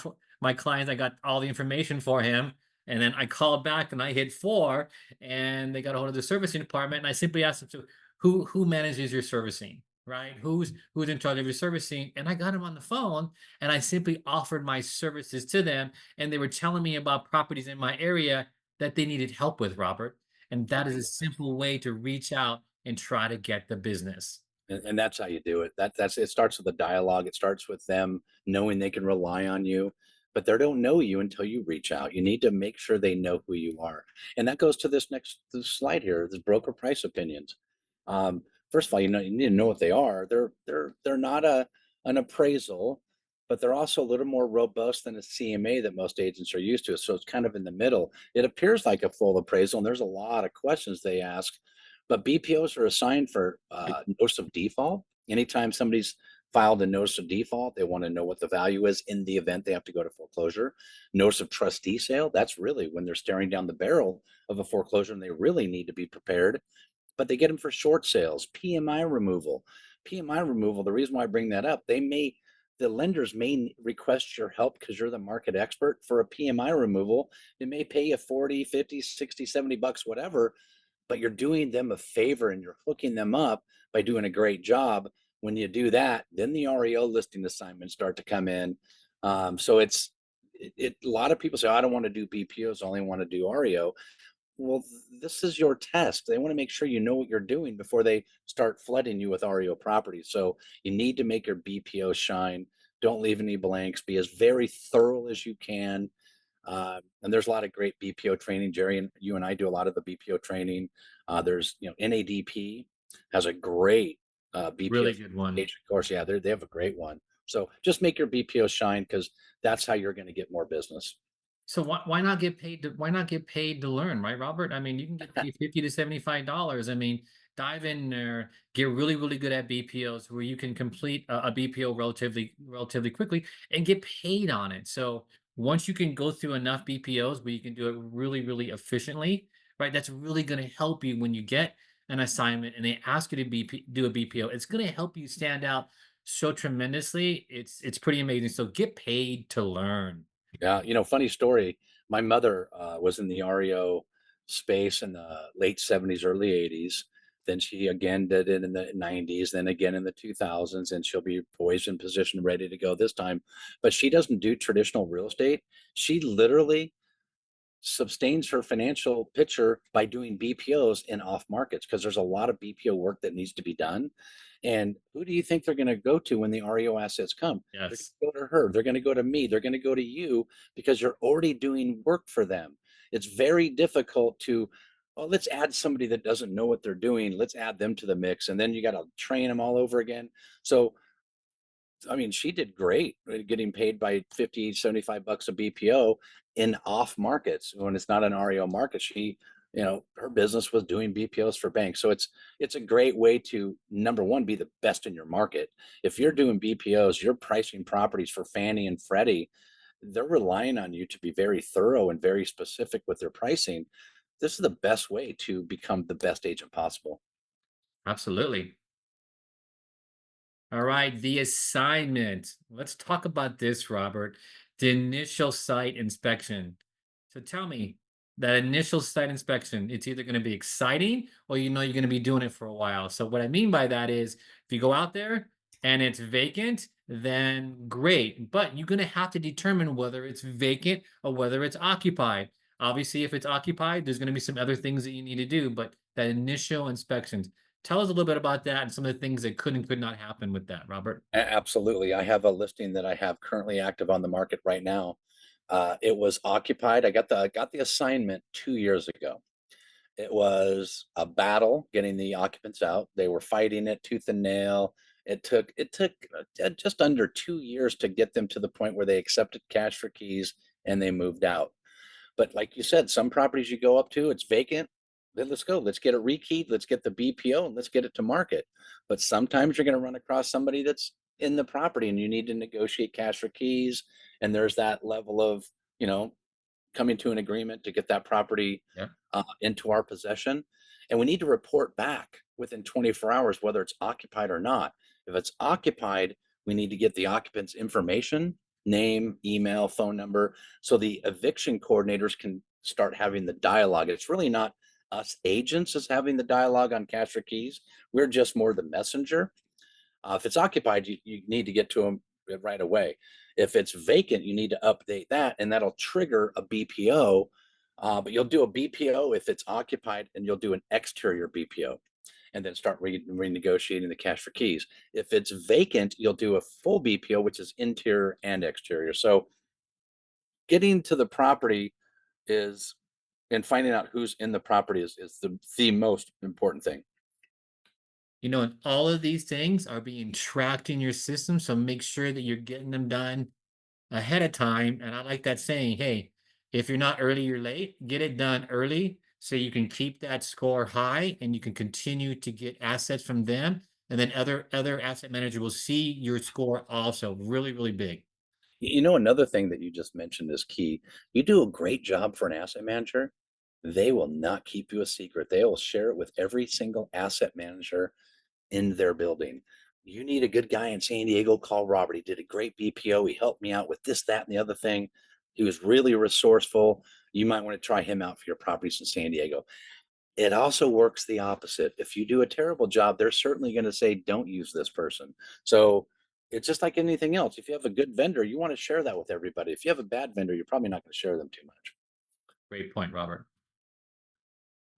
clients, I got all the information for him. And then I called back and I hit four and they got a hold of the servicing department. And I simply asked them to who manages your servicing, right? Who's in charge of your servicing? And I got them on the phone and I simply offered my services to them. And they were telling me about properties in my area that they needed help with, Robert. And that is a simple way to reach out and try to get the business. And that's how you do it. That's it. Starts with a dialogue. It starts with them knowing they can rely on you, but they don't know you until you reach out. You need to make sure they know who you are, and that goes to this slide here. This broker price opinions. First of all, you need to know what they are. They're not an appraisal, but they're also a little more robust than a CMA that most agents are used to. So it's kind of in the middle. It appears like a full appraisal, and there's a lot of questions they ask, but BPOs are assigned for notice of default. Anytime somebody's filed a notice of default, they want to know what the value is in the event they have to go to foreclosure. Notice of trustee sale, that's really when they're staring down the barrel of a foreclosure and they really need to be prepared. But they get them for short sales, PMI removal. PMI removal, the reason why I bring that up, the lenders may request your help because you're the market expert for a PMI removal. They may pay you 40, 50, 60, 70 bucks, whatever, but you're doing them a favor and you're hooking them up by doing a great job. When you do that, then the REO listing assignments start to come in. So a lot of people say, I don't want to do BPOs, I only want to do REO. Well, this is your test. They want to make sure you know what you're doing before they start flooding you with REO properties. So you need to make your BPO shine. Don't leave any blanks. Be as very thorough as you can. And there's a lot of great BPO training. Jerry and you and I do a lot of the BPO training. There's, NADP has a great BPO Really good one. agent course. Yeah, they have a great one. So just make your BPO shine because that's how you're going to get more business. So why not get paid to why not get paid to learn, right, Robert? I mean, you can get paid 50 to $75. I mean, dive in there, get really, really good at BPOs where you can complete a BPO relatively quickly and get paid on it. So once you can go through enough BPOs where you can do it really, really efficiently, right? That's really going to help you when you get an assignment and they ask you to do a BPO. It's going to help you stand out so tremendously. It's pretty amazing. So get paid to learn. Yeah, funny story. My mother was in the REO space in the late 70s, early 80s. Then she again did it in the 90s, then again in the 2000s, and she'll be poised in position ready to go this time. But she doesn't do traditional real estate. She literally sustains her financial picture by doing BPOs in off markets because there's a lot of BPO work that needs to be done. And who do you think they're going to go to when the REO assets come? They're Yes. going to go to her. They're going to go to me. They're going to go to you because you're already doing work for them. It's very difficult to, well, let's add somebody that doesn't know what they're doing. Let's add them to the mix. And then you got to train them all over again. So I mean, she did great getting paid by 50, 75 bucks a BPO in off markets. When it's not an REO market, her business was doing BPOs for banks. So it's a great way to, number one, be the best in your market. If you're doing BPOs, you're pricing properties for Fannie and Freddie, they're relying on you to be very thorough and very specific with their pricing. This is the best way to become the best agent possible. Absolutely. All right, the assignment. Let's talk about this, Robert. The initial site inspection. So tell me, that initial site inspection, it's either going to be exciting or you're going to be doing it for a while. So what I mean by that is if you go out there and it's vacant, then great. But you're going to have to determine whether it's vacant or whether it's occupied. Obviously, if it's occupied, there's going to be some other things that you need to do, but that initial inspections. Tell us a little bit about that and some of the things that could and could not happen with that, Robert. Absolutely. I have a listing that I have currently active on the market right now. It was occupied. I got the assignment 2 years ago. It was a battle getting the occupants out. They were fighting it tooth and nail. It took just under 2 years to get them to the point where they accepted cash for keys and they moved out. But like you said, some properties you go up to, it's vacant. Then let's go. Let's get it rekeyed. Let's get the BPO and let's get it to market. But sometimes you're going to run across somebody that's in the property and you need to negotiate cash for keys. And there's that level of, you know, coming to an agreement to get that property Yeah. into our possession. And we need to report back within 24 hours whether it's occupied or not. If it's occupied, we need to get the occupant's information, name, email, phone number, so the eviction coordinators can start having the dialogue. It's really not us agents as having the dialogue on cash for keys. We're just more the messenger. If it's occupied, you need to get to them right away. If it's vacant, you need to update that, and that'll trigger a BPO. But you'll do a BPO if it's occupied, and you'll do an exterior BPO, and then start renegotiating the cash for keys. If it's vacant, you'll do a full BPO, which is interior and exterior. So getting to the property is and finding out who's in the property is the most important thing. And all of these things are being tracked in your system. So make sure that you're getting them done ahead of time. And I like that saying, hey, if you're not early, you're late. Get it done early so you can keep that score high and you can continue to get assets from them. And then other asset manager will see your score also. Really, really big. Another thing that you just mentioned is key. You do a great job for an asset manager, they will not keep you a secret. They will share it with every single asset manager in their building. You need a good guy in San Diego, call Robert. He did a great BPO. He helped me out with this, that, and the other thing. He was really resourceful. You might want to try him out for your properties in San Diego. It also works the opposite. If you do a terrible job, they're certainly going to say, don't use this person. So it's just like anything else. If you have a good vendor, you want to share that with everybody. If you have a bad vendor, you're probably not going to share them too much. Great point, Robert.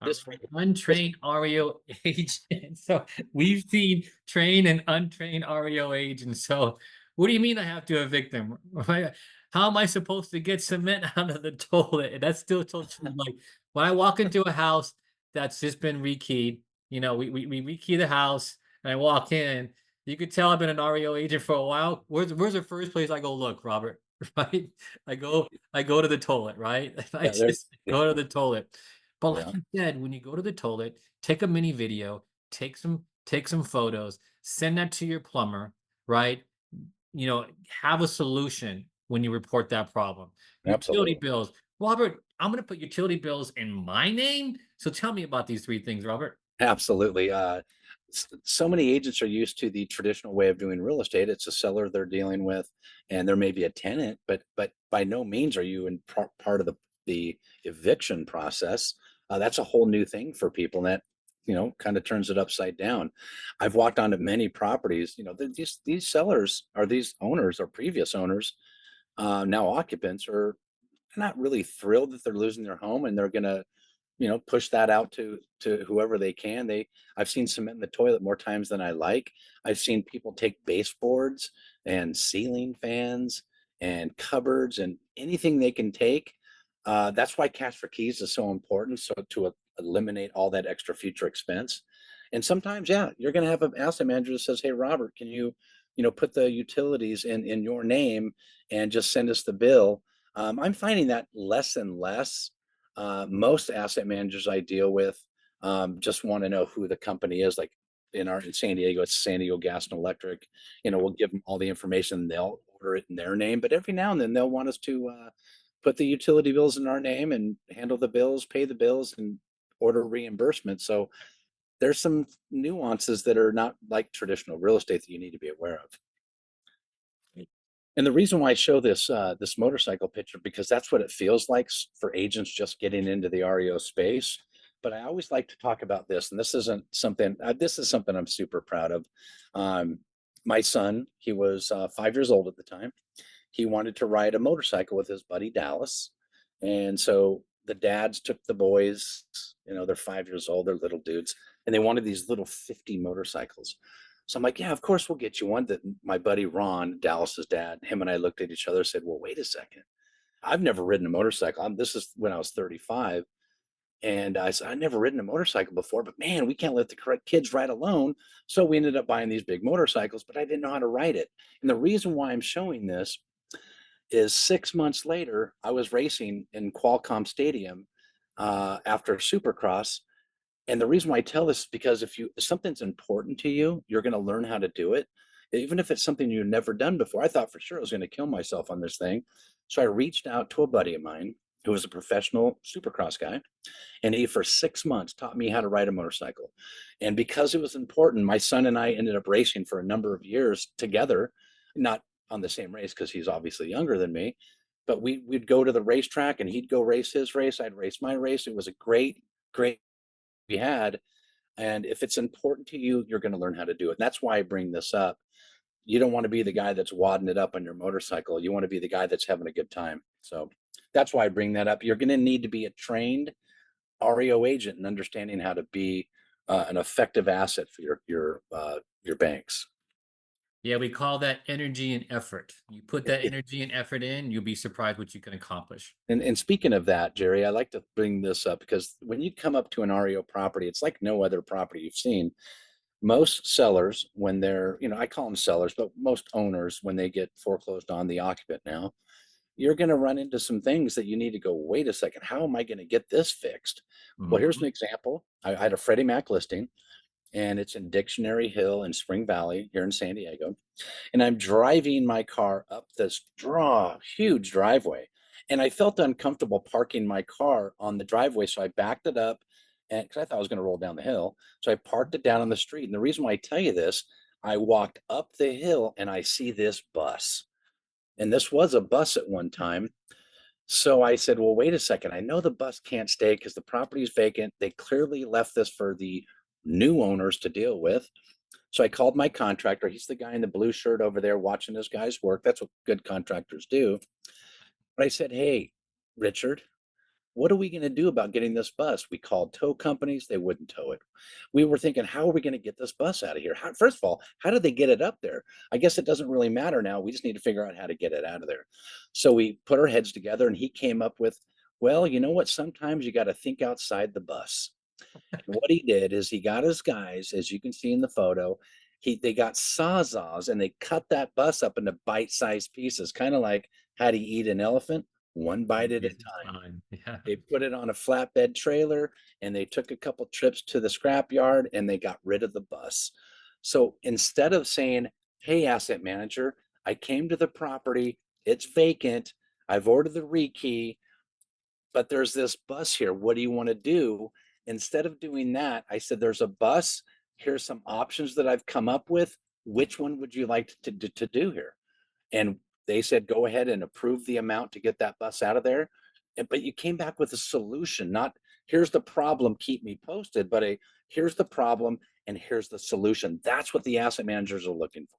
All This, right, this untrained REO agents. So we've seen trained and untrained REO agents. So What do you mean I have to evict them? Right? How am I supposed to get cement out of the toilet? And that's still so true. Like when I walk into a house that's just been rekeyed, we rekey the house and I walk in, you could tell I've been an REO agent for a while. Where's the first place I go look, Robert? Right? I go to the toilet, right? I Yeah, there. just go to the toilet. But like Yeah, you said, when you go to the toilet, take a mini video, take some photos, send that to your plumber, right? Have a solution when you report that problem. Utility absolutely. bills. Robert, I'm going to put utility bills in my name. So tell me about these three things, Robert. Absolutely. So many agents are used to the traditional way of doing real estate. It's a seller they're dealing with, and there may be a tenant, but by no means are you in part of the eviction process. That's a whole new thing for people, and that kind of turns it upside down. I've walked onto many properties. These sellers or these owners or previous owners, now occupants, are not really thrilled that they're losing their home, and they're gonna push that out to whoever they can. I've seen cement in the toilet more times than I like. I've seen people take baseboards and ceiling fans and cupboards and anything they can take. That's why cash for keys is so important, so to eliminate all that extra future expense. And sometimes, yeah, you're going to have an asset manager that says, "Hey, Robert, can you put the utilities in your name and just send us the bill?" I'm finding that less and less. Most asset managers I deal with just want to know who the company is. Like in San Diego, it's San Diego Gas and Electric. We'll give them all the information. They'll order it in their name, but every now and then they'll want us to put the utility bills in our name and handle the bills, pay the bills, and order reimbursement. So there's some nuances that are not like traditional real estate that you need to be aware of. And the reason why I show this motorcycle picture, because that's what it feels like for agents just getting into the REO space. But I always like to talk about this, and this isn't something. This is something I'm super proud of. Um, my son, he was 5 years old at the time. He wanted to ride a motorcycle with his buddy Dallas, and so the dads took the boys. They're 5 years old. They're little dudes, and they wanted these little 50 motorcycles. So I'm like, yeah, of course we'll get you one. That my buddy Ron, Dallas's dad, him and I looked at each other and said, well, wait a second. I've never ridden a motorcycle. This is when I was 35. And I said, I've never ridden a motorcycle before, but man, we can't let the correct kids ride alone. So we ended up buying these big motorcycles, but I didn't know how to ride it. And the reason why I'm showing this is 6 months later, I was racing in Qualcomm Stadium after Supercross, and the reason why I tell this is because if something's important to you, you're going to learn how to do it, even if it's something you've never done before. I thought for sure I was going to kill myself on this thing, so I reached out to a buddy of mine who was a professional Supercross guy, and he for 6 months taught me how to ride a motorcycle. And because it was important, my son and I ended up racing for a number of years together, not on the same race because he's obviously younger than me, but we'd go to the racetrack and he'd go race his race, I'd race my race. It was a great we had. And if it's important to you, you're going to learn how to do it. And that's why I bring this up. You don't want to be the guy that's wadding it up on your motorcycle. You want to be the guy that's having a good time. So that's why I bring that up. You're going to need to be a trained REO agent and understanding how to be an effective asset for your banks. Yeah, we call that energy and effort. You put that energy and effort in, you'll be surprised what you can accomplish. And speaking of that, Jerry, I like to bring this up because when you come up to an REO property, it's like no other property you've seen. Most sellers, when they're, I call them sellers, but most owners, when they get foreclosed on, the occupant now, you're going to run into some things that you need to go, wait a second, how am I going to get this fixed? Well, here's Mhm. an example. I had a Freddie Mac listing, and it's in Dictionary Hill in Spring Valley here in San Diego. And I'm driving my car up this huge driveway. And I felt uncomfortable parking my car on the driveway. So I backed it up and because I thought I was going to roll down the hill. So I parked it down on the street. And the reason why I tell you this, I walked up the hill and I see this bus. And this was a bus at one time. So I said, well, wait a second. I know the bus can't stay because the property is vacant. They clearly left this for the new owners to deal with. So I called my contractor. He's the guy in the blue shirt over there watching his guys work. That's what good contractors do. But I said, hey, Richard, What are we going to do about getting this bus? We called tow companies, they wouldn't tow it. We were thinking, how are we going to get this bus out of here? First of all, how did they get it up there? I guess it doesn't really matter now. We just need to figure out how to get it out of there. So we put our heads together and he came up with, well, you know what? Sometimes you got to think outside the bus. And what he did is he got his guys, as you can see in the photo, they got sawzalls and they cut that bus up into bite-sized pieces, kind of like how do you eat an elephant? One bite at a Yes, time. time. Yeah. They put it on a flatbed trailer and they took a couple trips to the scrapyard and they got rid of the bus. So instead of saying, hey, asset manager, I came to the property, it's vacant, I've ordered the rekey, but there's this bus here. What do you want to do? Instead of doing that, I said, there's a bus. Here's some options that I've come up with. Which one would you like to do here? And they said, go ahead and approve the amount to get that bus out of there. But you came back with a solution, not here's the problem, keep me posted, but here's the problem and here's the solution. That's what the asset managers are looking for.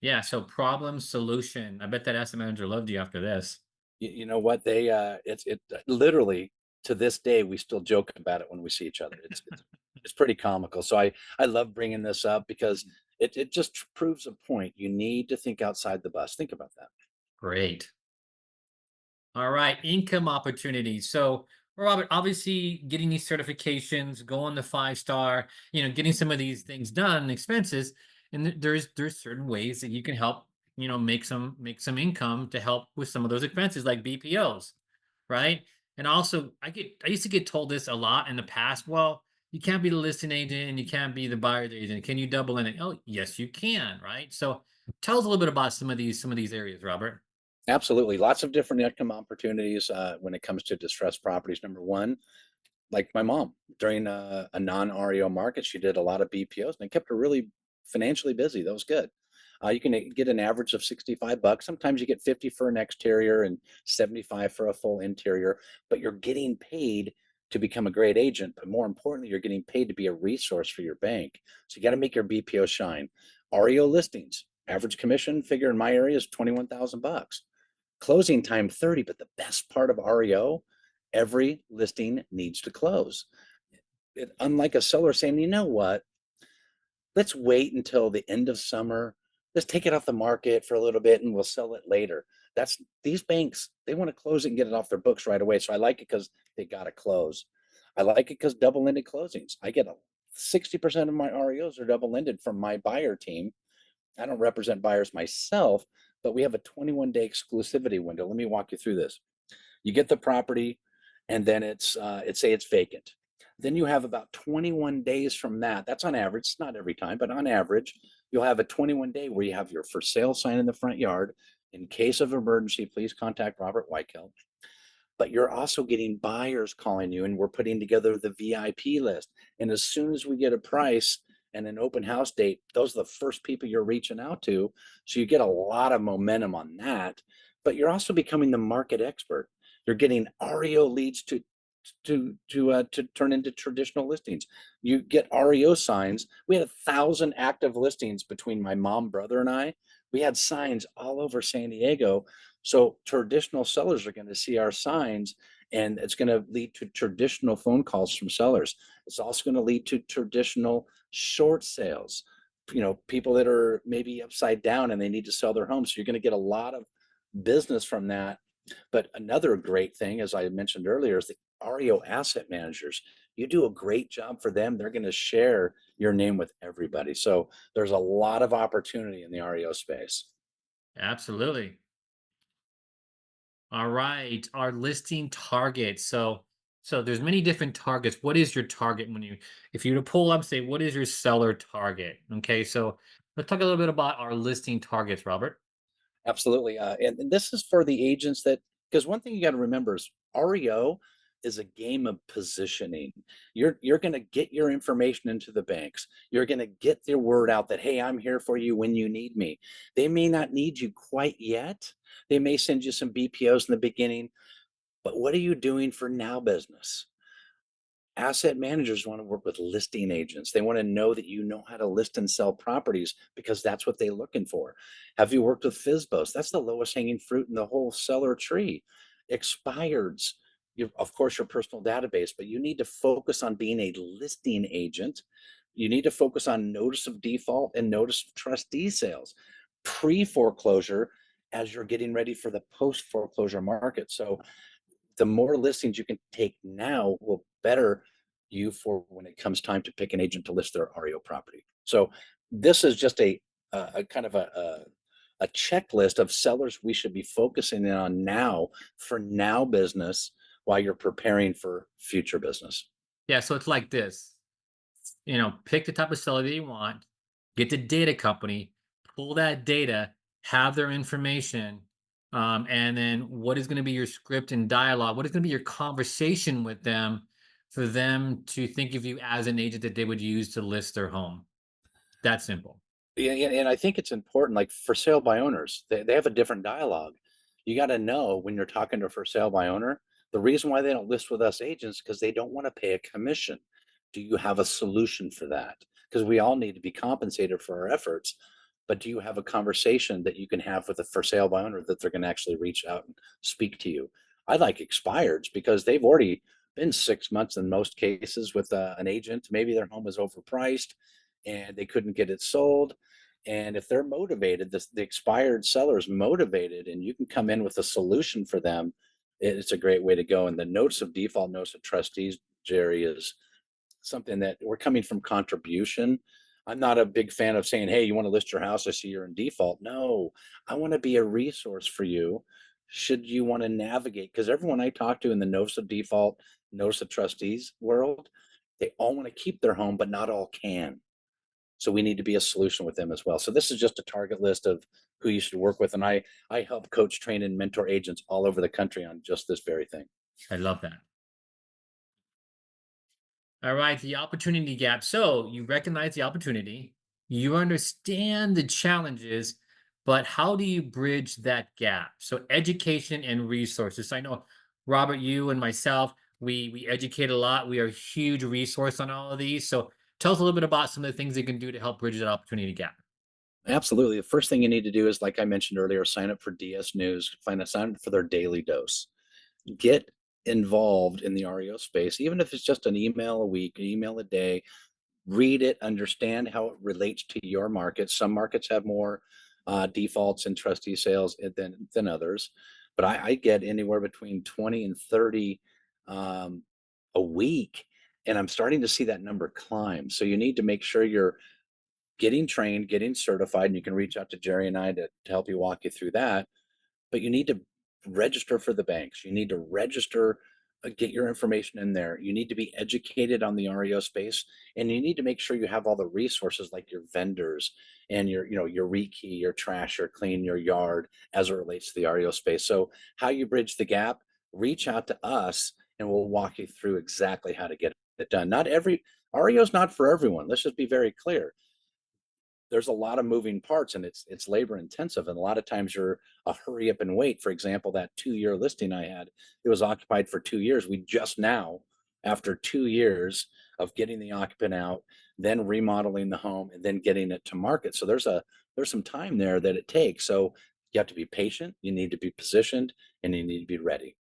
Yeah. So problem solution. I bet that asset manager loved you after this. You know what? It's literally to this day, we still joke about it when we see each other. It's pretty comical. So I love bringing this up because it just proves a point. You need to think outside the bus. Think about that. Great. All right, income opportunities. So, Robert, obviously getting these certifications, going to 5 star, getting some of these things done, expenses, and there's certain ways that you can help, make some income to help with some of those expenses, like BPOs, right? And also, I used to get told this a lot in the past. Well, you can't be the listing agent and you can't be the buyer's agent. Can you double in it? Oh, yes, you can, right? So, tell us a little bit about some of these areas, Robert. Absolutely. Lots of different income opportunities when it comes to distressed properties. Number one, like my mom during a non-REO market, she did a lot of BPOs and it kept her really financially busy. That was good. You can get an average of 65 bucks. Sometimes you get 50 for an exterior and 75 for a full interior, but you're getting paid to become a great agent. But more importantly, you're getting paid to be a resource for your bank. So you got to make your BPO shine. REO listings, average commission figure in my area is 21,000 bucks. Closing time 30, but the best part of REO, every listing needs to close. Unlike a seller saying, you know what, let's wait until the end of summer. Let's take it off the market for a little bit and we'll sell it later. That's these banks, they want to close it and get it off their books right away. So I like it because they got to close. I like it because double-ended closings. I get 60% of my REOs are double-ended from my buyer team. I don't represent buyers myself, but we have a 21-day exclusivity window. Let me walk you through this. You get the property and then it's say it's vacant. Then you have about 21 days from that. That's on average, not every time, but on average, you'll have a 21-day where you have your for sale sign in the front yard. In case of emergency, please contact Robert Weichelt. But you're also getting buyers calling you, and we're putting together the VIP list. And as soon as we get a price and an open house date, those are the first people you're reaching out to. So you get a lot of momentum on that. But you're also becoming the market expert. You're getting REO leads to turn into traditional listings. You get REO signs. We had 1,000 active listings between my mom, brother, and I. We had signs all over San Diego. So traditional sellers are going to see our signs, and it's going to lead to traditional phone calls from sellers. It's also going to lead to traditional short sales. People that are maybe upside down and they need to sell their home. So you're going to get a lot of business from that. But another great thing, as I mentioned earlier, is the REO asset managers. You do a great job for them, they're going to share your name with everybody. So there's a lot of opportunity in the REO space. Absolutely. All right, our listing targets. So there's many different targets. What is your target if you were to pull up, say, what is your seller target? Okay, so let's talk a little bit about our listing targets, Robert. Absolutely. And this is for the agents that, because one thing you got to remember is REO is a game of positioning. You're going to get your information into the banks. You're going to get their word out that, hey, I'm here for you when you need me. They may not need you quite yet. They may send you some BPOs in the beginning, but what are you doing for now business? Asset managers want to work with listing agents. They want to know that you know how to list and sell properties because that's what they're looking for. Have you worked with FISBOs? That's the lowest hanging fruit in the whole seller tree. Expireds. of course, your personal database, but you need to focus on being a listing agent. You need to focus on notice of default and notice of trustee sales pre foreclosure as you're getting ready for the post foreclosure market. So the more listings you can take now will better you for when it comes time to pick an agent to list their REO property. So this is just a kind of a checklist of sellers we should be focusing in on now for now business while you're preparing for future business. Yeah, so it's like this. Pick the type of seller that you want, get the data company, pull that data, have their information, and then what is going to be your script and dialogue? What is going to be your conversation with them for them to think of you as an agent that they would use to list their home? That simple. Yeah, and I think it's important, like for sale by owners, they have a different dialogue. You got to know when you're talking to a for sale by owner, the reason why they don't list with us agents because they don't want to pay a commission. Do you have a solution for that? Because we all need to be compensated for our efforts. But do you have a conversation that you can have with a for sale by owner that they're going to actually reach out and speak to you? I like expireds because they've already been 6 months in most cases with an agent. Maybe their home is overpriced and they couldn't get it sold, and if they're motivated, the expired seller is motivated, and you can come in with a solution for them. It's a great way to go. And the notice of default, notice of trustees, Jerry, is something that we're coming from contribution. I'm not a big fan of saying, hey, you want to list your house? I see you're in default. No, I want to be a resource for you. Should you want to navigate? Because everyone I talk to in the notice of default, notice of trustees world, they all want to keep their home, but not all can. So we need to be a solution with them as well. So this is just a target list of who you should work with. And I help coach, train, and mentor agents all over the country on just this very thing. I love that. All right, the opportunity gap. So you recognize the opportunity, you understand the challenges, but how do you bridge that gap? So education and resources. I know Robert, you and myself, we educate a lot. We are a huge resource on all of these. So tell us a little bit about some of the things you can do to help bridge that opportunity gap. Absolutely. The first thing you need to do is, like I mentioned earlier, sign up for DS News, sign up for their daily dose. Get involved in the REO space, even if it's just an email a week, an email a day. Read it, understand how it relates to your market. Some markets have more defaults and trustee sales than others, but I get anywhere between 20 and 30 um, a week, and I'm starting to see that number climb. So you need to make sure you're getting trained, getting certified, and you can reach out to Jerry and I to help you walk you through that. But you need to register for the banks. You need to register, get your information in there. You need to be educated on the REO space, and you need to make sure you have all the resources like your vendors and your rekey, your trash, your clean, your yard as it relates to the REO space. So how you bridge the gap, reach out to us and we'll walk you through exactly how to get it done. Not every REO is not for everyone. Let's just be very clear. There's a lot of moving parts and it's labor intensive, and a lot of times you're a hurry up and wait. For example, that 2 year listing I had, it was occupied for 2 years. We just now, after 2 years of getting the occupant out, then remodeling the home and then getting it to market. So there's some time there that it takes. So you have to be patient, you need to be positioned, and you need to be ready.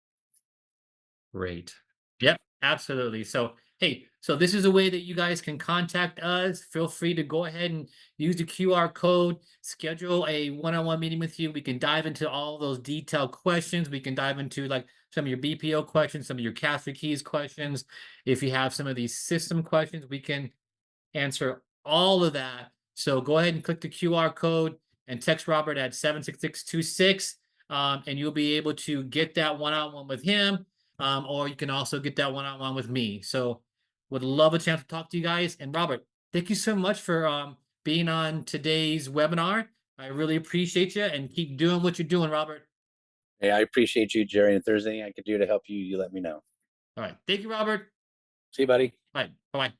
Great. Yep, absolutely. So, hey, so this is a way that you guys can contact us. Feel free to go ahead and use the QR code, schedule a one-on-one meeting with you. We can dive into all those detailed questions. We can dive into like some of your BPO questions, some of your cash keys questions. If you have some of these system questions, we can answer all of that. So go ahead and click the QR code and text Robert at 76626, and you'll be able to get that one-on-one with him, or you can also get that one-on-one with me. So would love a chance to talk to you guys. And Robert, thank you so much for being on today's webinar. I really appreciate you, and keep doing what you're doing, Robert. Hey, I appreciate you, Jerry. And if there's anything I could do to help you, you let me know. All right. Thank you, Robert. See you, buddy. Bye. Bye-bye.